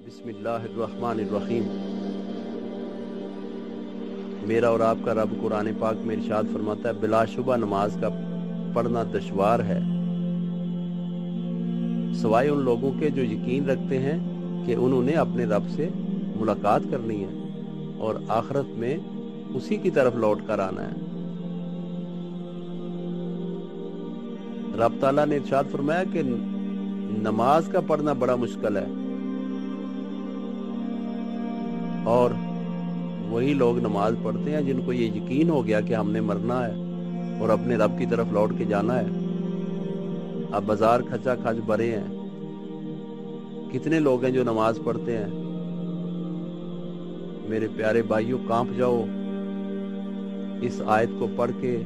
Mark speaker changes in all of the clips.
Speaker 1: بسم اللہ الرحمن الرحیم۔ میرا اور آپ کا رب قرآن پاک میں ارشاد فرماتا ہے، بلا شبہ نماز کا پڑھنا دشوار ہے سوائے ان لوگوں کے جو یقین رکھتے ہیں کہ انہوں نے اپنے رب سے ملاقات کرنی ہے اور آخرت میں اسی کی طرف لوٹ کر آنا ہے۔ رب تعالیٰ نے ارشاد فرمایا کہ نماز کا پڑھنا بڑا مشکل ہے، اور وہی لوگ نماز پڑھتے ہیں جن کو یہ یقین ہو گیا کہ ہم نے مرنا ہے اور اپنے رب کی طرف لوٹ کے جانا ہے۔ اب بازار کھچا کھچ بھرے ہیں، کتنے لوگ ہیں جو نماز پڑھتے ہیں؟ میرے پیارے بھائیوں، کانپ جاؤ اس آیت کو پڑھ کے،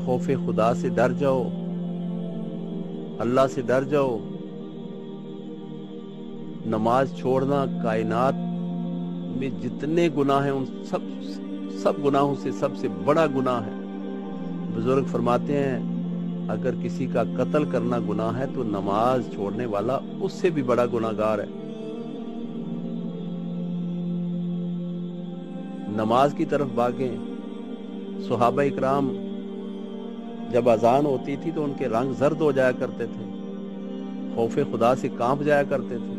Speaker 1: خوف خدا سے ڈر جاؤ، اللہ سے ڈر جاؤ۔ نماز چھوڑنا کائنات میں جتنے گناہ ہیں ان سب گناہوں سے سب سے بڑا گناہ ہے۔ بزرگ فرماتے ہیں اگر کسی کا قتل کرنا گناہ ہے تو نماز چھوڑنے والا اس سے بھی بڑا گناہگار ہے۔ نماز کی طرف بھاگیں۔ صحابہ اکرام جب اذان ہوتی تھی تو ان کے رنگ زرد ہو جایا کرتے تھے، خوف خدا سے کانپ جایا کرتے تھے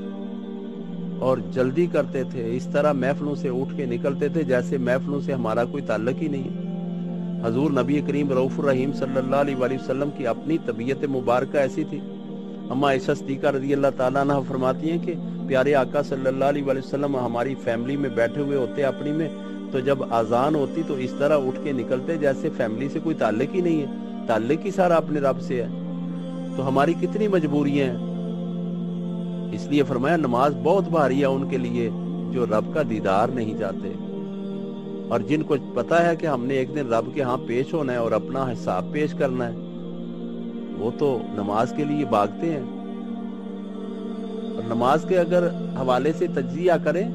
Speaker 1: اور جلدی کرتے تھے، اس طرح محفلوں سے اٹھ کے نکلتے تھے جیسے محفلوں سے ہمارا کوئی تعلق ہی نہیں ہے۔ حضور نبی کریم رؤوف الرحیم صلی اللہ علیہ وآلہ وسلم کی اپنی طبیعت مبارکہ ایسی تھی۔ اما عائشہ صدیقہ رضی اللہ تعالیٰ عنہ فرماتی ہیں کہ پیارے آقا صلی اللہ علیہ وآلہ وسلم ہماری فیملی میں بیٹھے ہوئے ہوتے اپنی میں، تو جب اذان ہوتی تو اس طرح اٹھ کے نکلتے جیسے فیملی سے کوئی تعلق ہی نہیں ہے، تعلق ہی سارا اپنے رب سے ہے۔ تو ہماری کتنی مجبوریاں ہیں، اس لیے فرمایا نماز بہت بھاری ہے ان کے لیے جو رب کا دیدار نہیں چاہتے، اور جن کو پتا ہے کہ ہم نے ایک دن رب کے ہاں پیش ہونا ہے اور اپنا حساب پیش کرنا ہے، وہ تو نماز کے لیے بھاگتے ہیں۔ اور نماز کے اگر حوالے سے تجزیہ کریں،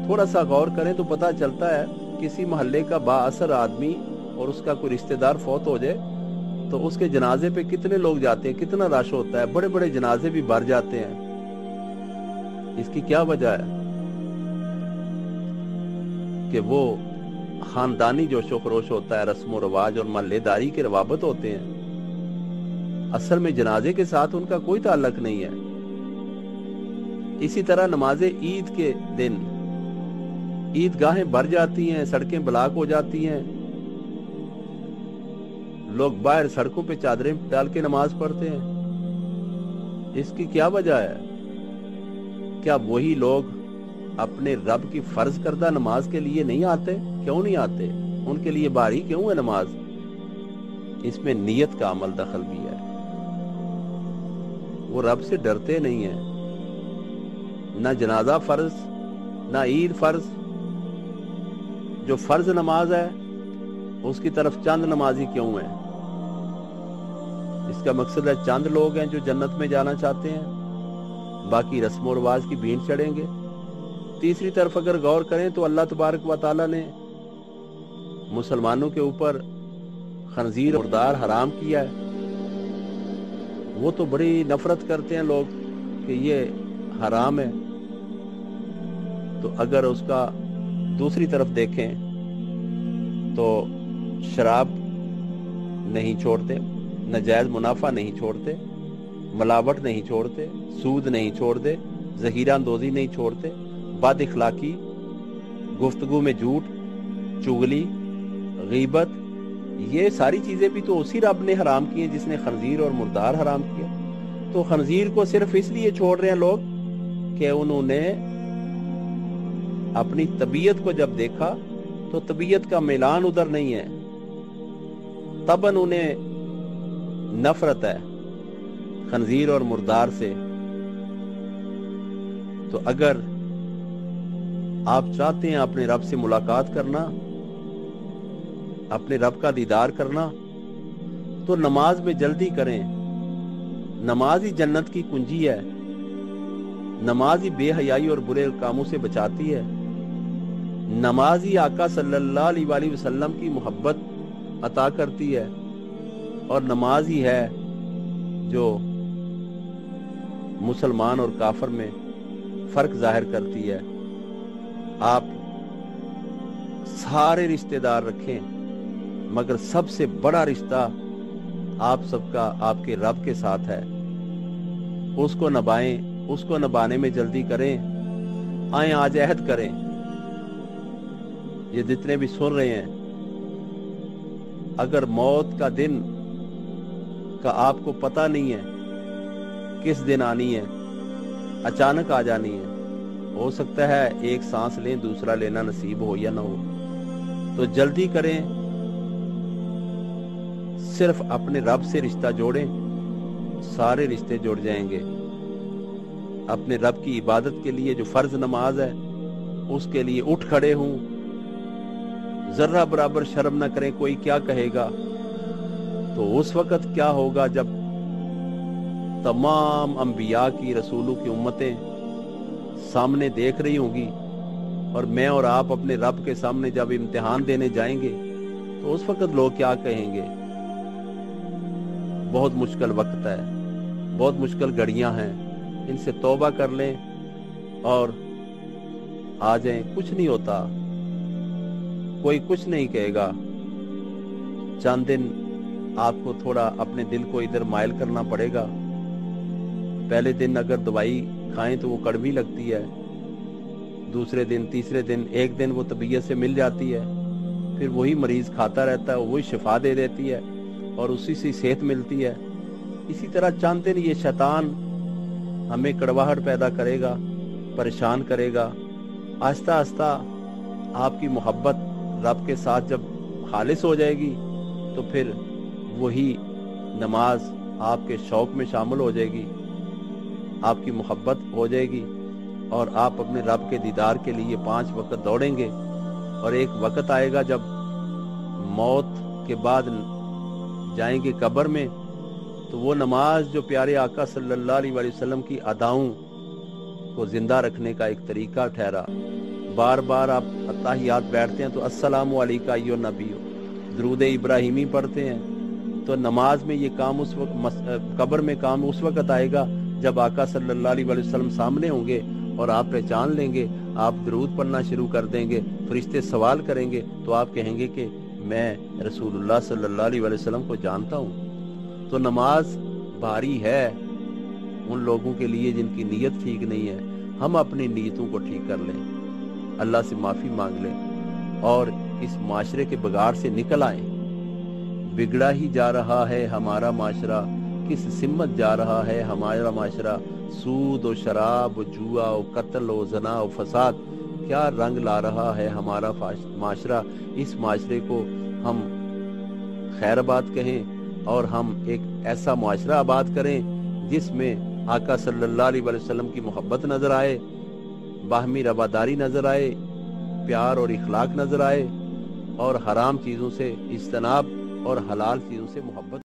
Speaker 1: تھوڑا سا غور کریں تو پتہ چلتا ہے کسی محلے کا با اثر آدمی اور اس کا کوئی رشتہ دار فوت ہو جائے تو اس کے جنازے پہ کتنے لوگ جاتے ہیں، کتنا رش ہوتا ہے، بڑے بڑے جنازے بھی بھر جاتے ہیں۔ اس کی کیا وجہ ہے؟ کہ وہ خاندانی جوش و خروش ہوتا ہے، رسم و رواج اور محلے داری کے روابط ہوتے ہیں، اصل میں جنازے کے ساتھ ان کا کوئی تعلق نہیں ہے۔ اسی طرح نماز عید کے دن عیدگاہیں بھر جاتی ہیں، سڑکیں بلاک ہو جاتی ہیں، لوگ باہر سڑکوں پہ چادریں ڈال کے نماز پڑھتے ہیں۔ اس کی کیا وجہ ہے؟ کیا وہی لوگ اپنے رب کی فرض کردہ نماز کے لیے نہیں آتے؟ کیوں نہیں آتے؟ ان کے لیے بھاری کیوں ہے نماز؟ اس میں نیت کا عمل دخل بھی ہے۔ وہ رب سے ڈرتے نہیں ہیں، نہ جنازہ فرض نہ عید فرض۔ جو فرض نماز ہے اس کی طرف چند نمازی کیوں ہیں؟ اس کا مقصد ہے چند لوگ ہیں جو جنت میں جانا چاہتے ہیں، باقی رسم و رواج کی بھینٹ چڑھیں گے۔ تیسری طرف اگر غور کریں تو اللہ تبارک و تعالیٰ نے مسلمانوں کے اوپر خنزیر اور مردار حرام کیا ہے۔ وہ تو بڑی نفرت کرتے ہیں لوگ کہ یہ حرام ہے، تو اگر اس کا دوسری طرف دیکھیں تو شراب نہیں چھوڑتے، ناجائز منافع نہیں چھوڑتے، ملاوٹ نہیں چھوڑتے، سود نہیں چھوڑتے، ذخیرہ اندوزی نہیں چھوڑتے، بد اخلاقی، گفتگو میں جھوٹ، چغلی، غیبت، یہ ساری چیزیں بھی تو اسی رب نے حرام کی ہیں جس نے خنزیر اور مردار حرام کیا۔ تو خنزیر کو صرف اس لیے چھوڑ رہے ہیں لوگ کہ انہوں نے اپنی طبیعت کو جب دیکھا تو طبیعت کا میلان ادھر نہیں ہے، طبعاً انہیں نفرت ہے خنزیر اور مردار سے۔ تو اگر آپ چاہتے ہیں اپنے رب سے ملاقات کرنا، اپنے رب کا دیدار کرنا، تو نماز میں جلدی کریں۔ نماز ہی جنت کی کنجی ہے، نماز ہی بے حیائی اور برے کاموں سے بچاتی ہے، نماز ہی آقا صلی اللہ علیہ وآلہ وسلم کی محبت عطا کرتی ہے، اور نماز ہی ہے جو مسلمان اور کافر میں فرق ظاہر کرتی ہے۔ آپ سارے رشتہ دار رکھیں، مگر سب سے بڑا رشتہ آپ سب کا آپ کے رب کے ساتھ ہے، اس کو نبھائیں، اس کو نبھانے میں جلدی کریں۔ آئیں آج عہد کریں، یہ جتنے بھی سن رہے ہیں، اگر موت کا دن کا آپ کو پتہ نہیں ہے کس دن آنی ہے، اچانک آ جانی ہے، ہو سکتا ہے ایک سانس لیں دوسرا لینا نصیب ہو یا نہ ہو، تو جلدی کریں، صرف اپنے رب سے رشتہ جوڑیں، سارے رشتے جڑ جائیں گے۔ اپنے رب کی عبادت کے لیے جو فرض نماز ہے اس کے لیے اٹھ کھڑے ہوں، ذرہ برابر شرم نہ کریں کوئی کیا کہے گا۔ تو اس وقت کیا ہوگا جب تمام انبیاء کی، رسولوں کی امتیں سامنے دیکھ رہی ہوں گی، اور میں اور آپ اپنے رب کے سامنے جب امتحان دینے جائیں گے تو اس وقت لوگ کیا کہیں گے؟ بہت مشکل وقت ہے، بہت مشکل گھڑیاں ہیں، ان سے توبہ کر لیں اور آ جائیں۔ کچھ نہیں ہوتا، کوئی کچھ نہیں کہے گا۔ چند دن آپ کو تھوڑا اپنے دل کو ادھر مائل کرنا پڑے گا۔ پہلے دن اگر دوائی کھائیں تو وہ کڑوی لگتی ہے، دوسرے دن، تیسرے دن، ایک دن وہ طبیعت سے مل جاتی ہے، پھر وہی مریض کھاتا رہتا ہے، وہی شفا دے دیتی ہے اور اسی سے صحت ملتی ہے۔ اسی طرح چند دن یہ شیطان ہمیں کڑواہٹ پیدا کرے گا، پریشان کرے گا۔ آہستہ آہستہ آپ کی محبت رب کے ساتھ جب خالص ہو جائے گی تو پھر وہی نماز آپ کے شوق میں شامل ہو جائے گی، آپ کی محبت ہو جائے گی، اور آپ اپنے رب کے دیدار کے لیے 5 وقت دوڑیں گے۔ اور ایک وقت آئے گا جب موت کے بعد جائیں گے قبر میں، تو وہ نماز جو پیارے آقا صلی اللہ علیہ وسلم کی اداؤں کو زندہ رکھنے کا ایک طریقہ ٹھہرا۔ بار بار آپ اتحیات بیٹھتے ہیں تو السلام علیکہ ایھا النبی، درود ابراہیمی پڑھتے ہیں، تو نماز میں یہ کام اس وقت، قبر میں کام اس وقت آئے گا جب آقا صلی اللہ علیہ وسلم سامنے ہوں گے اور آپ پہچان لیں گے، آپ درود پڑھنا شروع کر دیں گے، فرشتے سوال کریں گے تو آپ کہیں گے کہ میں رسول اللہ صلی اللہ علیہ وسلم کو جانتا ہوں۔ تو نماز بھاری ہے ان لوگوں کے لیے جن کی نیت ٹھیک نہیں ہے۔ ہم اپنی نیتوں کو ٹھیک کر لیں، اللہ سے معافی مانگ لیں اور اس معاشرے کے بگاڑ سے نکل آئیں۔ بگڑا ہی جا رہا ہے ہمارا معاشرہ، کس سمت جا رہا ہے ہمارا معاشرہ، سود و شراب و جوا و قتل و زنا و فساد کیا رنگ لا رہا ہے ہمارا معاشرہ۔ اس معاشرے کو ہم خیر آباد کہیں اور ہم ایک ایسا معاشرہ آباد کریں جس میں آقا صلی اللہ علیہ وسلم کی محبت نظر آئے، باہمی رواداری نظر آئے، پیار اور اخلاق نظر آئے، اور حرام چیزوں سے اجتناب اور حلال چیزوں سے محبت